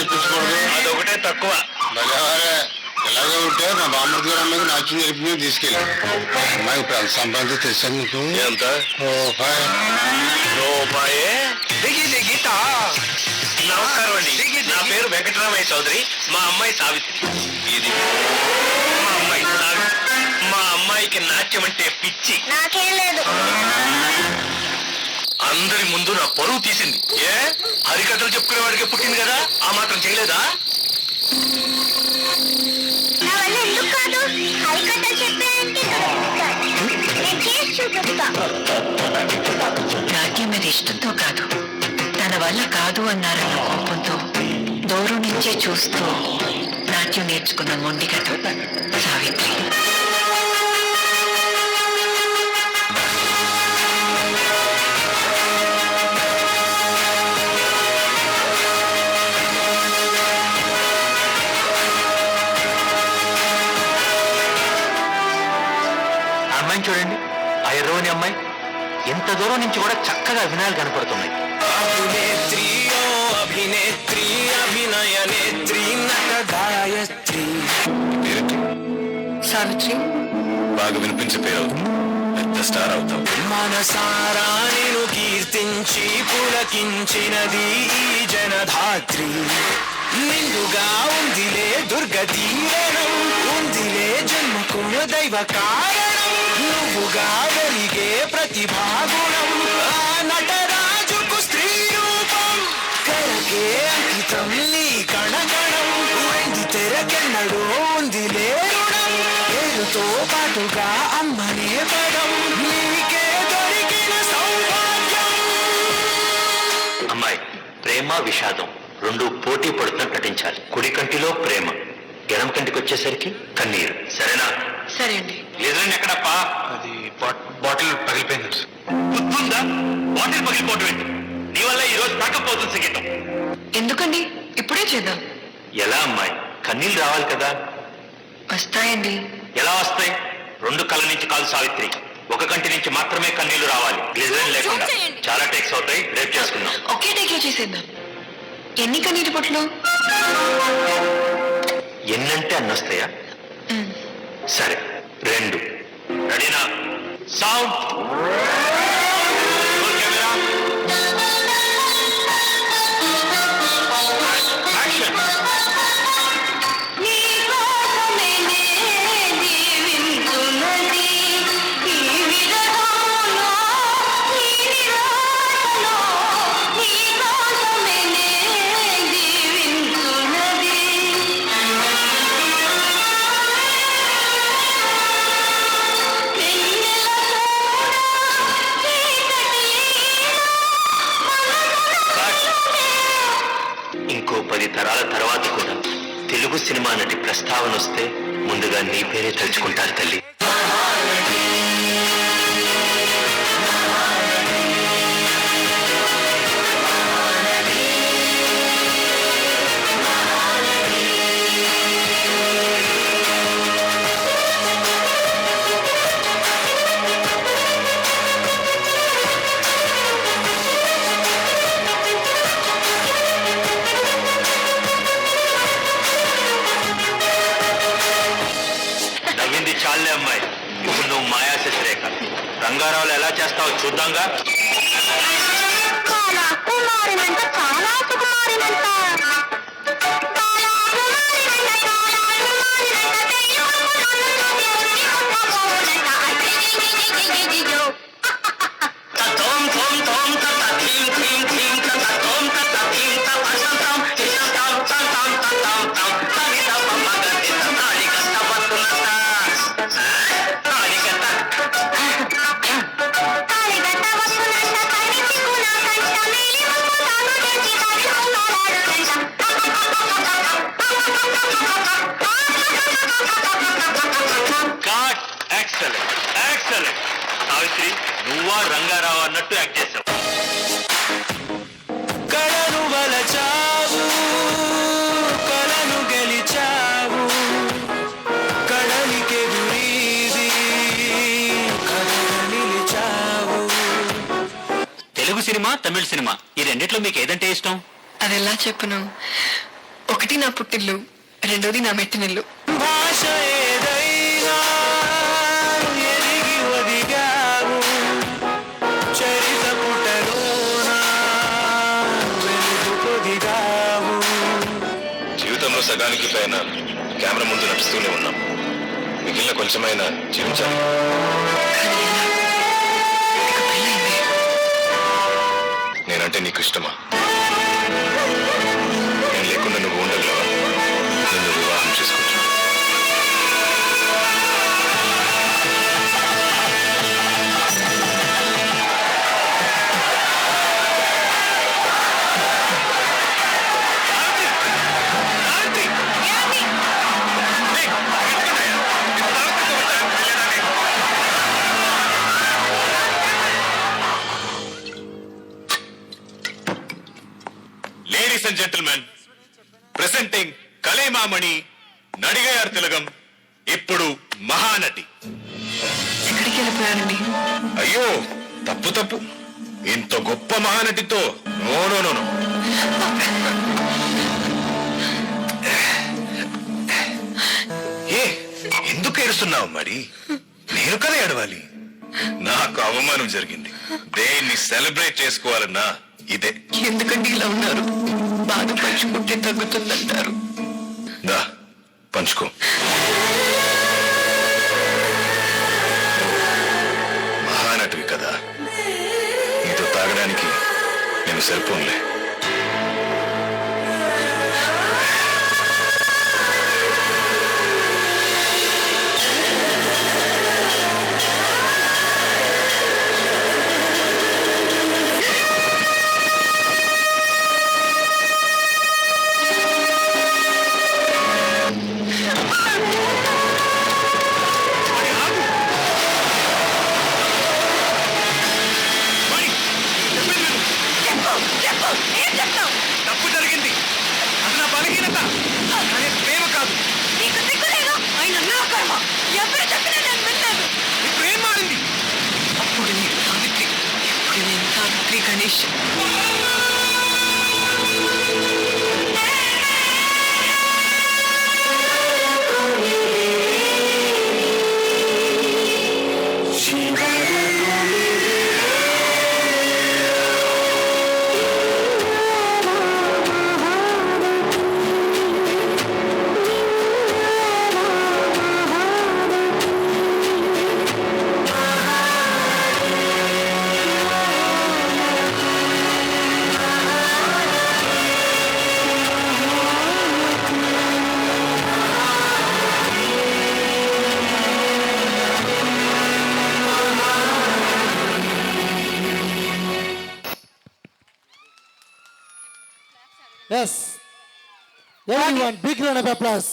చెప్పించకూడదు. అదొకటే తక్కువ. భలేవారే, ఇలాగే ఉంటే నా బామ్మర్ది గారు అమ్మకి నాట్యం నేర్పి తీసుకెళ్ళి. అమ్మాయి ఇప్పుడు ఎంత సంపాదించి తెచ్చాను నీకు. ఎంత? రూపాయి. రూపాయే? నమస్కారం అండి. నా పేరు వెంకటరామయ్య చౌదరి. మా అమ్మాయి సావిత్రి. ఇది మా అమ్మాయి సావిత్రి. మా అమ్మాయికి నాట్యం అంటే పిచ్చి. నాకేం లేదు. అందరి ముందు నా పరువు తీసింది. ఏ హరికథలు చెప్పుకునే వాడికి పుట్టింది కదా, ఆ మాత్రం చేయలేదా? నా వల్ల ఎందుకు కాదు? హరికథ చెప్పేయంటే నేను చేసి చూపిస్తా. నాట్యం మీద ఇష్టంతో కాదు, తన వల్ల కాదు అన్నారన్న కోపంతో దూరం నుంచే చూస్తూ నాట్యం నేర్చుకున్న మొండిగత సావిత్రి. అమ్మాయిని చూడండి, ఆ ఎర్రవని అమ్మాయి. ఎంత దూరం నుంచి కూడా చక్కగా అభినయాలు కనపడుతున్నాయి. అభినేత్రి, ఓ అభినేత్రి, అభినయ నేత్రి, నట గాయత్రి. సావిత్రి బాగా వినిపించే పేరు, పెద్ద స్టార్ అవుతావు. మనసారా నేను కీర్తించి పులకించినది ఈ జనధాత్రి. నిండుగా ఉందిలే దుర్గతీరణం, ఉందిలే జన్మకు దైవ కారణం. నువ్వుగా వెలిగే ప్రతిభాగుణం, ఆ నటరాజుకు స్త్రీ రూపం. కరకే అంకితం నీ కణగణం, వెండి తెరకెన్నడో ఉందిలే రుణం. పేరుతో పాటుగా అమ్మనే పదం, నీకే దొరికిన సౌభాగ్యం. అమ్మాయి, ప్రేమ విషాదం రెండు పోటీ పడుతున్నట్టు నటించాలి. కుడి కంటిలో ప్రేమ, ఎడమ కంటికి వచ్చేసరికి కన్నీరు. సరేనా? సరే అండి. లేదండి, ఎక్కడప్పా? అది బాటిల్ పగిలిపోయింది. గుర్తుందా? బాటిల్ పగిలిపోవటం ఏంటి? నీ వల్ల ఈ రోజు పడకపోతుంది సంగీతం. ఎందుకండి, ఇప్పుడే చేద్దాం. ఎలా అమ్మాయి, కన్నీళ్ళు రావాలి కదా. వస్తాయండి. ఎలా వస్తాయి? రెండు కళ్ళ నుంచి కాదు సావిత్రి, ఒక కంటి నుంచి మాత్రమే కన్నీళ్లు రావాలి. గ్లిజరిన్ లేకుండా. చాలా టేక్స్ అవుతాయి, రేపు చేసుకుందాం. ఒకే టేక్ లో చేసేద్దాం. ఎన్ని కన్నీటి పొట్లు? ఎన్నంటే అన్నొస్తాయా? సరే, 2. రెడీనా? సౌండ్. యాక్షన్. ఇంకో 10 తరాల తర్వాత కూడా తెలుగు సినిమా నటి ప్రస్తావన వస్తే ముందుగా నీ పేరే తలుచుకుంటారు తల్లి. చాలే అమ్మాయి, ఇప్పుడు నువ్వు మాయా శశిరేఖ. రంగారావులు ఎలా చేస్తావో చూద్దాంగా. చాలా సుకుమారినంట. సావిత్రి, నువ్వా రంగారావు అన్నట్టు యాక్ట్ చేశావు. కళను వలచావు, కళను గెలిచావు, కళలికే గురీది కళను నిలిచావు. తెలుగు సినిమా, తమిళ సినిమా ఈ రెండిట్లో మీకు ఏదంటే ఇష్టం? అది ఎలా చెప్పను, ఒకటి నా పుట్టిల్లు, రెండోది నా మెట్టినిల్లు. భాష ఏదైనా ఎదిగి ఒదిగావు, చరిత పుటలోన వెలుగు పొదిగావు. జీవితంలో సగానికి పైన కెమెరా ముందు నడుస్తూనే ఉన్నాం, మిగిలిన కొంచెమైనా జీవించాలి. కానీ ఎలా? నీకు పెళ్ళైంది. నేనంటే నీకు ఇష్టమా? నేను లేకుండా నువ్వు ఉండగలవా? నిన్ను వివాహం చేసుకుంటున్నా. Ladies and gentlemen, presenting Kalaimamani నడిగయార్ తిలగం, ఇప్పుడు మహానటి. ఎక్కడికి వెళ్ళిపోయానండి? అయ్యో తప్పు, ఇంత గొప్ప మహానటితో నో నో నో నో. ఏ ఎందుకు ఏడుస్తున్నావు మరి? నేను కదా ఏడవాలి. నాకు అవమానం జరిగింది, దేన్ని సెలబ్రేట్ చేసుకోవాలన్నా ఇదే. ఎందుకంటే ఇలా ఉన్నారు? బాధ పంచుకుంటే తగ్గుతుందంటారు. దా పంచుకో. మహానటివి కదా, నీతో తాగడానికి నేను సరిపోనులే. తప్పు జరిగింది, అది నా బలహీనత, కానీ ప్రేమ కాదు. నీకు దిక్కులేదు, ఆయన నా కర్మ. ఎవరు చెప్పినా నేను విన్నాను. నీ ప్రేమ మారింది. అప్పుడు నేను సావిత్రి, ఇప్పుడు నేను Savitri Ganesh. Yes. Everyone, big round of applause.